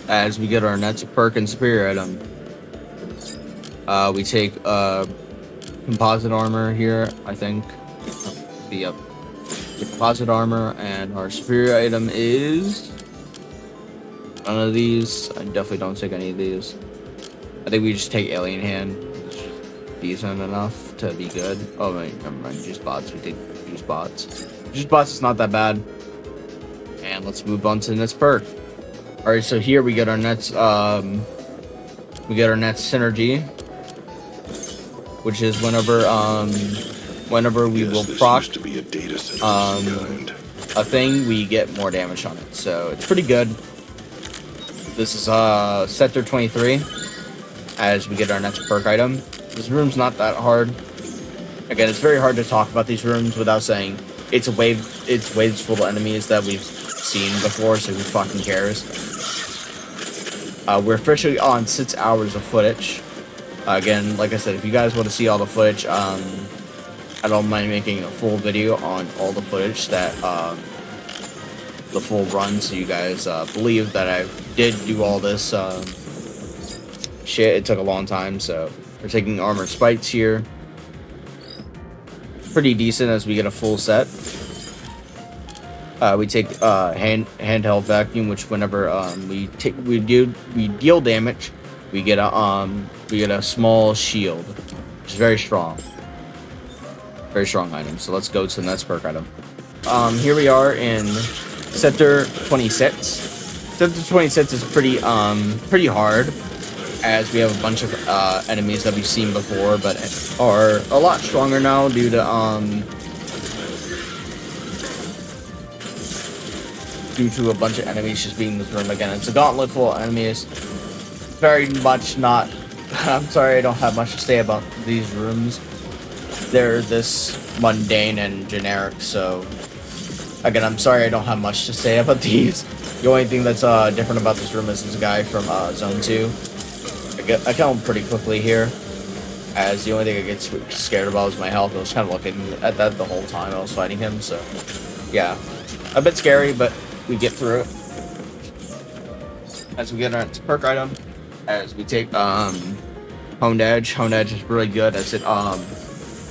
As we get our next perk and superior item. We take composite armor here, I think. The composite armor, and our superior item is none of these. I definitely don't take any of these. I think we just take alien hand. It's decent enough to be good. Oh wait, never mind. Juice bots. We take juice bots. Juice bots is not that bad. And let's move on to the next perk. All right, so here we get our next synergy, which is whenever whenever we Yes, will this proc used to be a data center of some kind. a thing, we get more damage on it. So it's pretty good. This is Sector 23 as we get our next perk item. This room's not that hard. Again, it's very hard to talk about these rooms without saying it's waves full of enemies that we've seen before, so who fucking cares? We're officially on 6 hours of footage. Again, like I said, if you guys want to see all the footage, I don't mind making a full video on all the footage that, the full run, so you guys believe that I did do all this shit. It took a long time, so we're taking armor spikes here. Pretty decent as we get a full set. We take handheld vacuum, which whenever we deal damage, we get a small shield, which is very strong. Very strong item. So let's go to the next perk item. Here we are in Sector 26. Sector 26 is pretty hard, as we have a bunch of enemies that we've seen before, but are a lot stronger now due to a bunch of enemies just being in this room again. It's a gauntlet full of enemies. Very much not. I'm sorry, I don't have much to say about these rooms. They're this mundane and generic, so again, I'm sorry I don't have much to say about these. The only thing that's different about this room is this guy from Zone 2. I kill him pretty quickly here, as the only thing I get scared about is my health. I was kind of looking at that the whole time I was fighting him, so yeah, a bit scary, but we get through it. As we get our perk item, as we take Honed Edge. Honed Edge is really good as it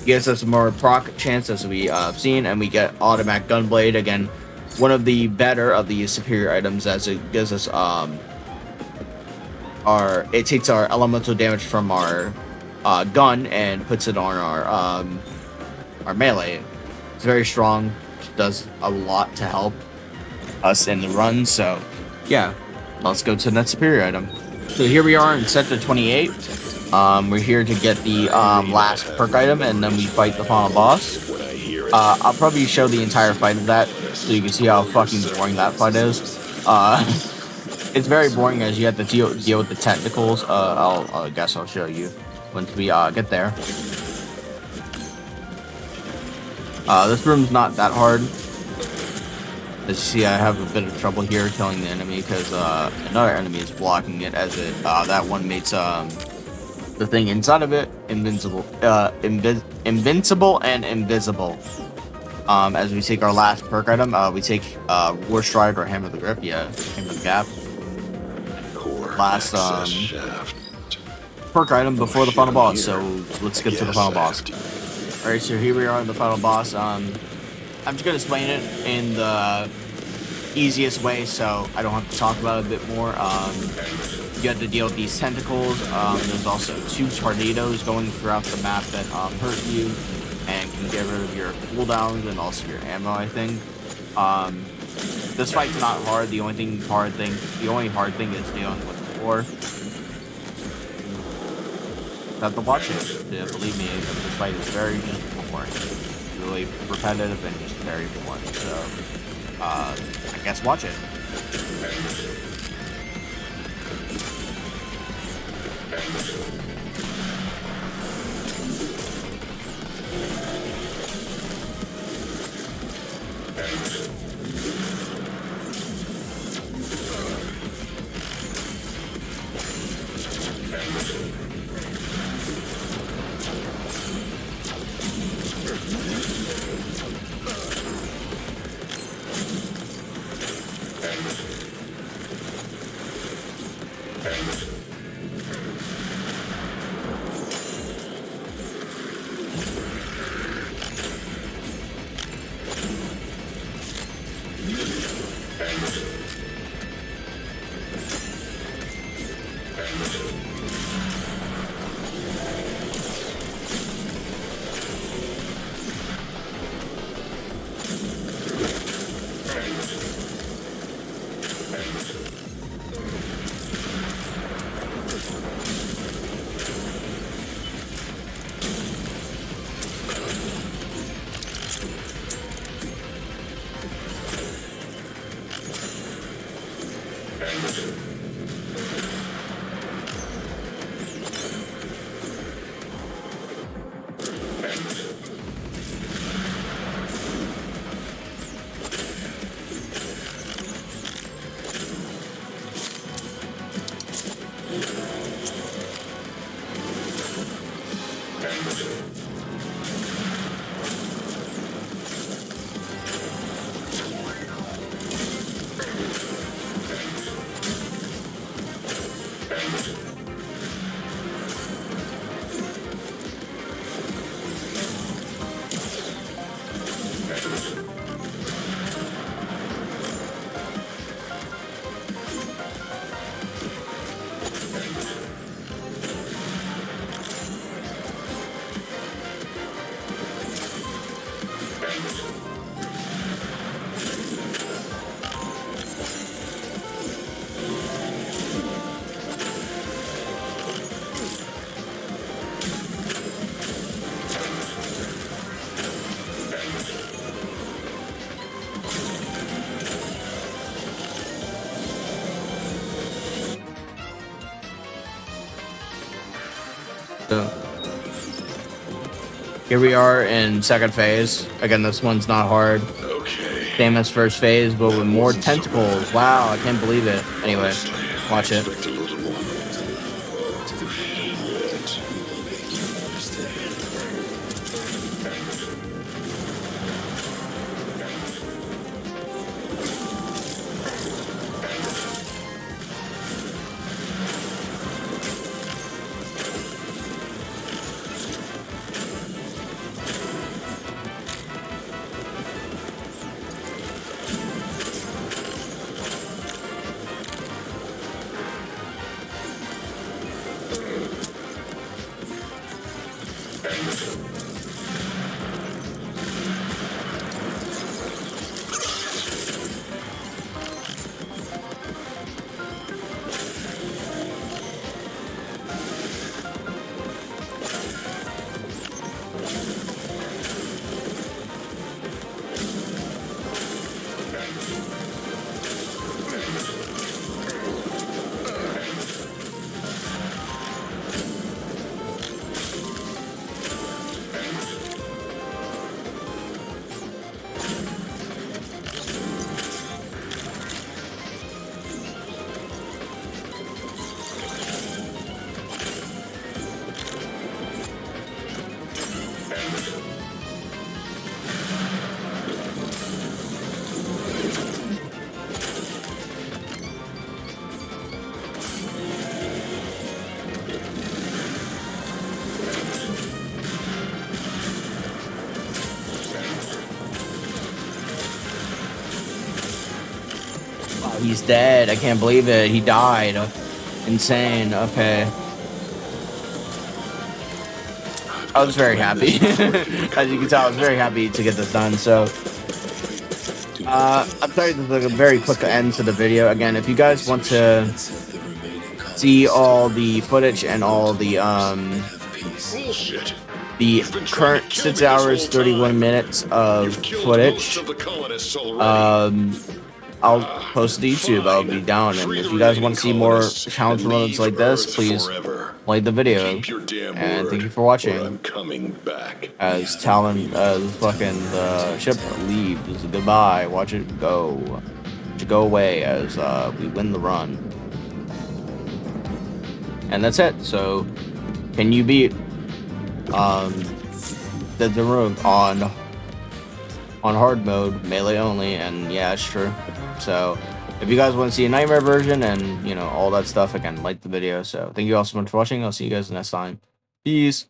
gives us more proc chance, as we seen, and we get automatic gunblade, again one of the better of the superior items, as it gives us it takes our elemental damage from our gun and puts it on our melee. It's very strong, does a lot to help us in the run. So yeah, let's go to the next superior item. So here we are in Sector 28. We're here to get the last perk item, and then we fight the final boss. I'll probably show the entire fight of that so you can see how fucking boring that fight is. It's very boring, as you have to deal with the tentacles. I guess I'll show you once we get there. This room's not that hard. As you see, I have a bit of trouble here killing the enemy because another enemy is blocking it, as it that one makes the thing inside of it invincible and invisible. As we take our last perk item, we take War Stride or Hammer of the Grip. Yeah, Hammer of the Gap. Last perk item before the final boss, so let's get to the final boss. Alright, so here we are in the final boss. I'm just gonna explain it in the easiest way, so I don't have to talk about it a bit more. You have to deal with these tentacles. There's also 2 tornadoes going throughout the map that hurt you and can get rid of your cooldowns and also your ammo, I think. This fight's not hard. The only hard thing is dealing with the war. You have to watch it. Yeah, believe me, this fight is very boring. Really repetitive and just very boring. So, I guess watch it. So here we are in second phase. Again, this one's not hard. Okay. Same as first phase, but with more tentacles. Wow, I can't believe it. Anyway, watch it. Expect a little more. Wow, he's dead. I can't believe it. He died. Insane. Okay. I was very happy. As you can tell, I was very happy to get this done. So, I'm sorry, this is like a very quick end to the video. Again, if you guys want to see all the footage and all the Bullshit. the current 6 hours 31 minutes of footage, I'll post it to YouTube. I'll be down, and if you guys want to see more challenge runs like this, please like the video. And thank you for watching. I'm coming back. As Talon, fucking the ship leaves, goodbye. Watch it go. Watch it go away as we win the run. And that's it. So, can you beat Deadzone Rouge on hard mode, melee only? And yeah, it's true. So, if you guys want to see a nightmare version and, you know, all that stuff, again, like the video. So, thank you all so much for watching. I'll see you guys next time. Peace.